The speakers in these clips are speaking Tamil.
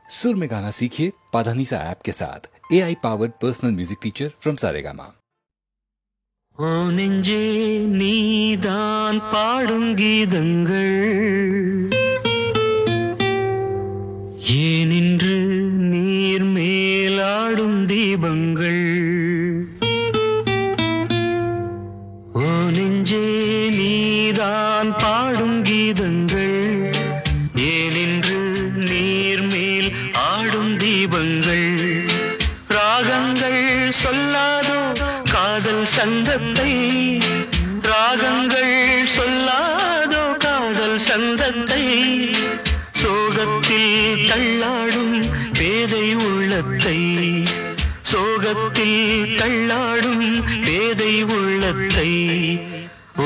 सुर में गाना सीखिए पाधानीसा ऐप के साथ। AI powered personal music teacher from Saregama. ஓ நெஞ்சே நீதான் பாடும் கீதங்கள் ஏனின்று நீர் மேலாடும் தீபங்கள். ஓ நெஞ்சே நீதான் பாடும் கீதங்கள் ஏனின்று நீர் மேல் ஆடும் தீபங்கள். ராகங்கள் சொல்லாதோ காதல் சந்தத்தை, ராகங்கள் சொல்லாதோ காதல் சந்தத்தை. சோகத்தில் தள்ளாடும் பேதை உள்ளத்தை, சோகத்தில் தள்ளாடும் பேதை உள்ளத்தை.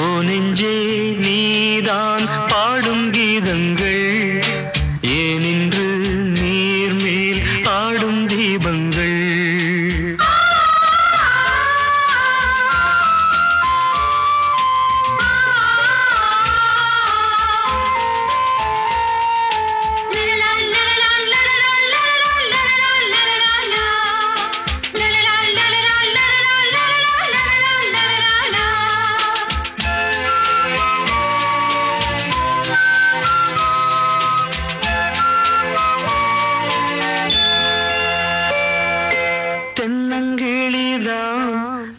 ஓ நெஞ்சே நீதான் பாடும் கீதங்கள் ஏனின்று நீர் மேல் ஆடும் தீபங்கள்.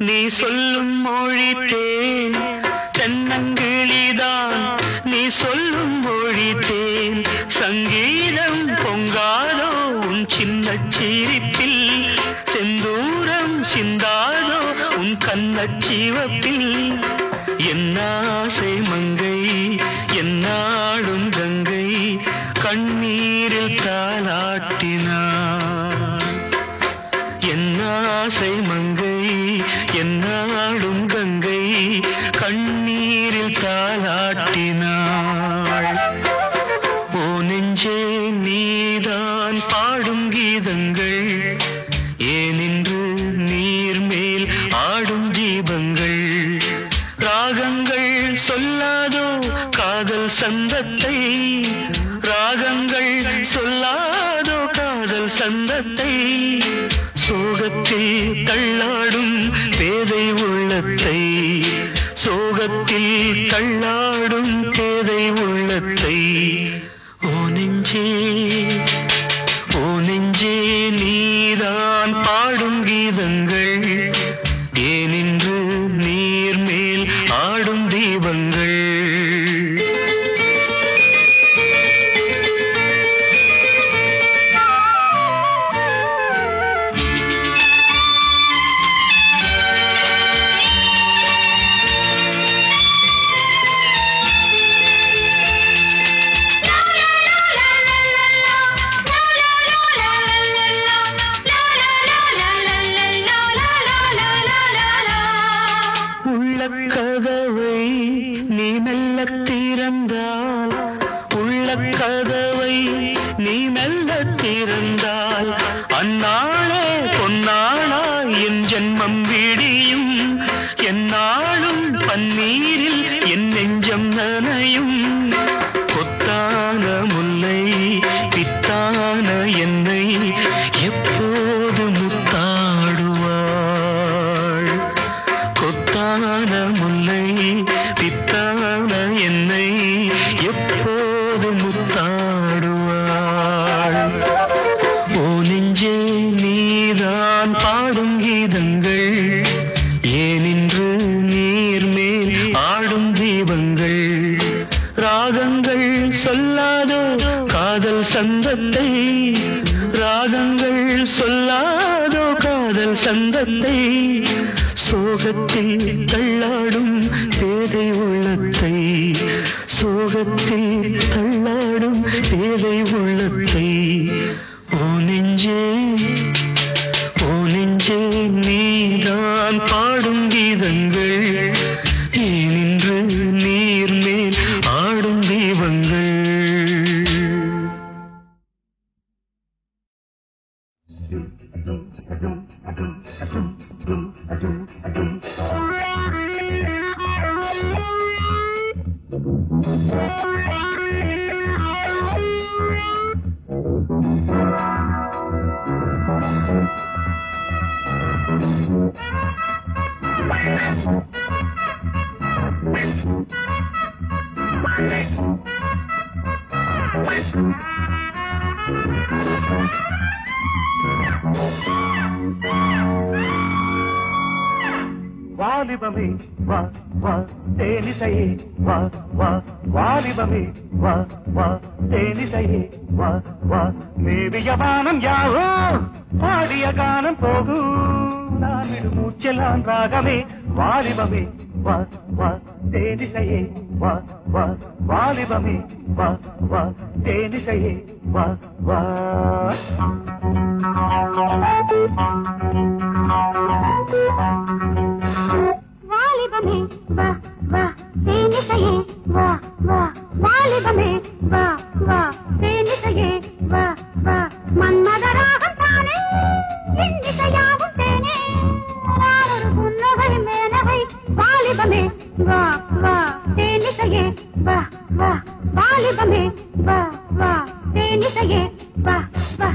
நீ சொல்லும் மொழி தேன், தென்னங்கிளிதான் நீ சொல்லும் மொழி தேன். சங்கீதம் பொங்காதோ உன் சின்ன சிரிப்பில், செந்தூரம் சிந்தாதோ உன் கண்ணச்சிவப்பில். என்னாசை மங்கை என்னாடும் கங்கை கண்ணீரில் தாலாட்டினார். என்னாசை மங்கை என்னாடும் கங்கை கண்ணீரில் தாலாட்டினாள். ஓ நெஞ்சே நீதான் பாடும் கீதங்கள் ஏனின்று நீர் மேல் ஆடும் தீபங்கள். ராகங்கள் சொல்லாதோ காதல் சந்தத்தை, ராகங்கள் சொல்லாதோ காதல் சந்தத்தை. சோகத்தில் தள்ளாடும் பேதை உள்ளத்தை, சோகத்தில் தள்ளாடும் பேதை உள்ளத்தை. ஓ நெஞ்சே ஓ நெஞ்சே நீதான் பாடும் கீதங்கள் ஏனின்று நீர் மேல் ஆடும் தீபங்கள். கதவை நீ மெல்ல திறந்தால், உள்ள கதவை நீ மெல்ல திறந்தால், அந்நாளே பொன்னாளா என் ஜென்மம் விடியும். என்னாலும் பன்னீரில் என் நெஞ்சம் நனையும். கொத்தான முல்லை பித்தான என்னை எப்போது முத்தாடுவாள். கொத்தான முல்லை பித்தான என்னை எப்போது முத்தாடுவாள். ஓ நெஞ்சே நீதான் பாடும் கீதங்கள் ஏனின்று நீர் மேல் ஆடும் தீபங்கள். ராகங்கள் சொல்லாதோ காதல் சந்தத்தை, ராகங்கள் சொல்லாதோ காதல் சந்தத்தை. சோகத்தில் தள்ளாடும் பேதை உள்ளத்தை, சோகத்தில் தள்ளாடும் பேதை உள்ளத்தை. ஓ நெஞ்சே ஓ நெஞ்சே நீதான் பாடும் கீதங்கள் ஏனின்று நீர் மேல் ஆடும் தீபங்கள். வாலிபமே வா வா தேனிசையே வா வா வாலிபமே வா வா தேனிசையே வா வா மேவிய வானம் யாவோ பாடிய கானம் போகும் நான் விடு மூச்செல்லாம் ராகமே வாலிபமே வா வா தேனிசையே வா வா வாலிபமே வா வா தேனிசையே வா வா வாலிபமே வா வா தேனிசையே வா வா வாலிபமே வா வா தேனிசையே வா வா மன்மதராகம் தானே இன்னிசையாவும் தேனே ஒரு புன்னகை மேனகை வாலிபமே வா வா தேனிசையே வா வா வாலிபமே வா வா தேனிசையே வா வா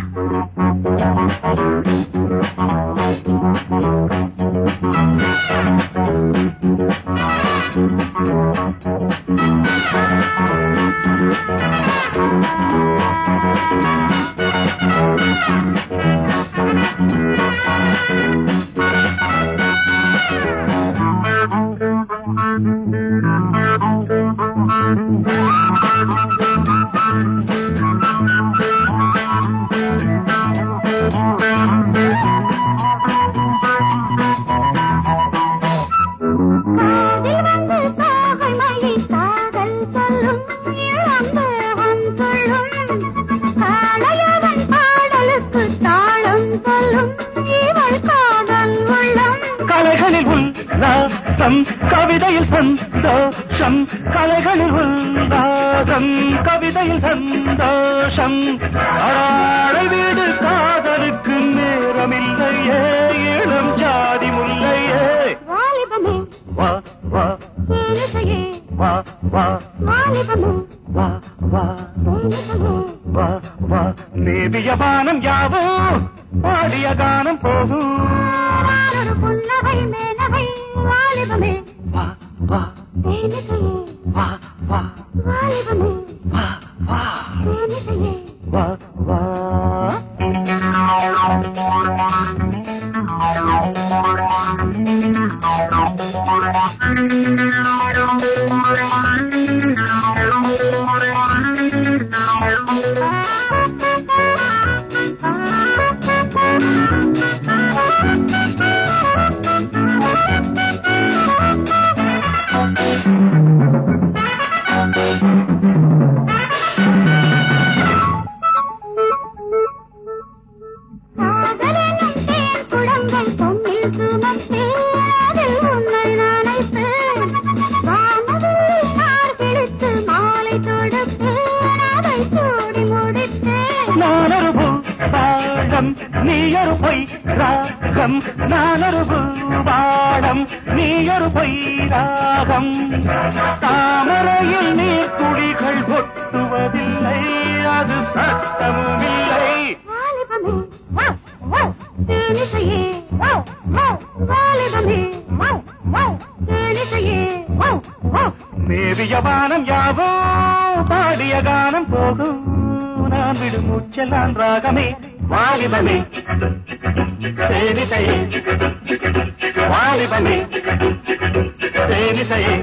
கவிதையில் சந்தோஷம் கலைகளில் உல்லாசம் கவிதையில் சந்தோஷம் ஆடல் வீடு காதலுக்கு நேரமில்லையே இளம் ஜாதி முல்லையே வாலிபமே வா வா தேனிசையே வா வா வாலிபமே வா வா வா வா மேவிய வானம் யாவோ பாடிய கானம் போகும் ஒரு புன்னகை மேனகை வாலிபமே வா வா தேனிசையே வா வா வாலிபமே வா வா தேனிசையே வா வா நீயொரு பொய் ராகம் நானொரு பாடம் நீயொரு பொய் ராகம் தாமரையில் நீர் துளிகள் கொட்டுவதில்லை அது சட்டமும் இல்லை தேனிசையே வாலிபமே தேனிசையே மேவிய வானம் யாவோ பாடிய கானம் போகும் நான் விடு மூச்செல்லாம் ராகமே வாலிபமே தேனிசையே வாலிபமே தேனிசையே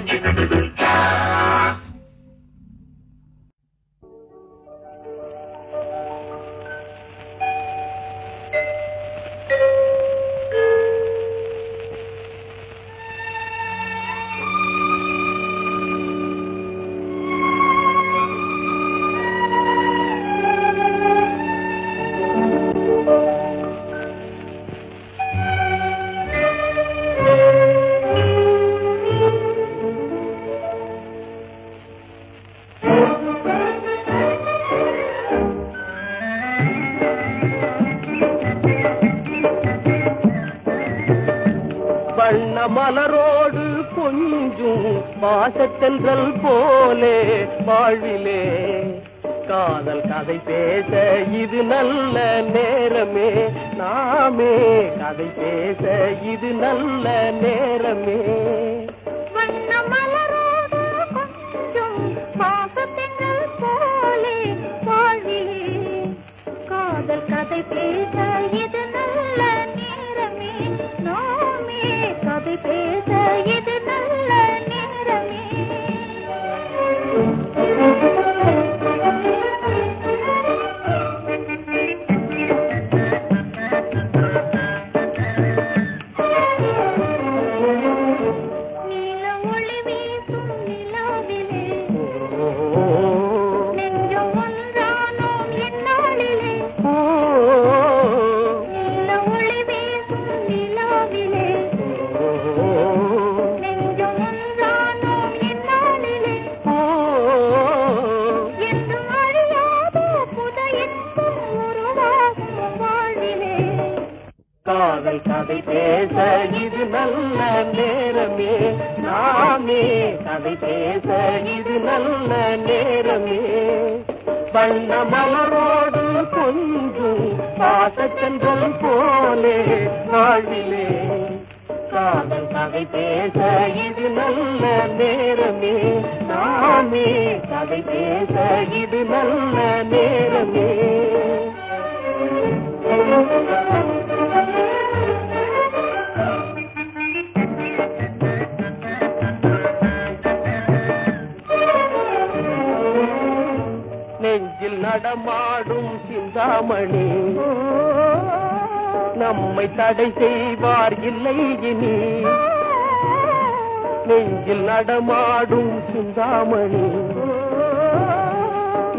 மலரோடு கொஞ்சும் பாசத்தென்றல் போலே வாழ்விலே காதல் கதை பேச இது நல்ல நேரமே நாமே கதை பேச இது நல்ல நேரமே வண்ண மலரோடு கொஞ்சும் பாசத்தென்றல் போலே வாழ்விலே காதல் கதை பேச இது நல்ல நேரமே நாமே கதை பேச காதல் கதை பேச இது நல்ல நேரமே, நாமே கதை பேச இது நல்ல நேரமே. வண்ண மலரோடு கொஞ்சம் பாசச்சென்றல் போலே வாழ்விலே காதல் கதை பேச இது நல்ல நேரமே, நாமே கதை பேச இது நல்ல நேரமே. நெஞ்சில் நடமாடும் சிந்தாமணி நம்மை தடை செய்வார் இல்லை இனி. நெஞ்சில் நடமாடும் சிந்தாமணி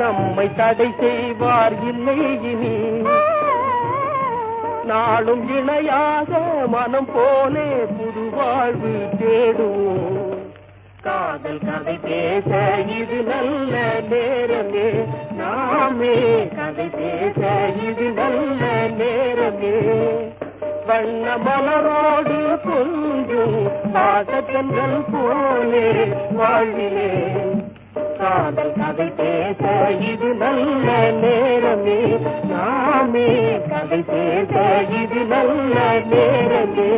நம்மை தடை செய்வார் இல்லை இனி. நாளும் இணையாக மனம் போலே புது வாழ்வு தேடுவோம். காதல் கதை பேச இது நல்ல நேரமே, நாமே கதை பேச இது நல்ல நேரமே. வண்ண மலரோடு கொஞ்சம் பாசச்சென்றல் போலே வாழ்விலே காதல் கதை பேச இது நல்ல நேரமே, நாமே கதை பேச இது நல்ல நேரமே.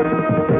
Thank you.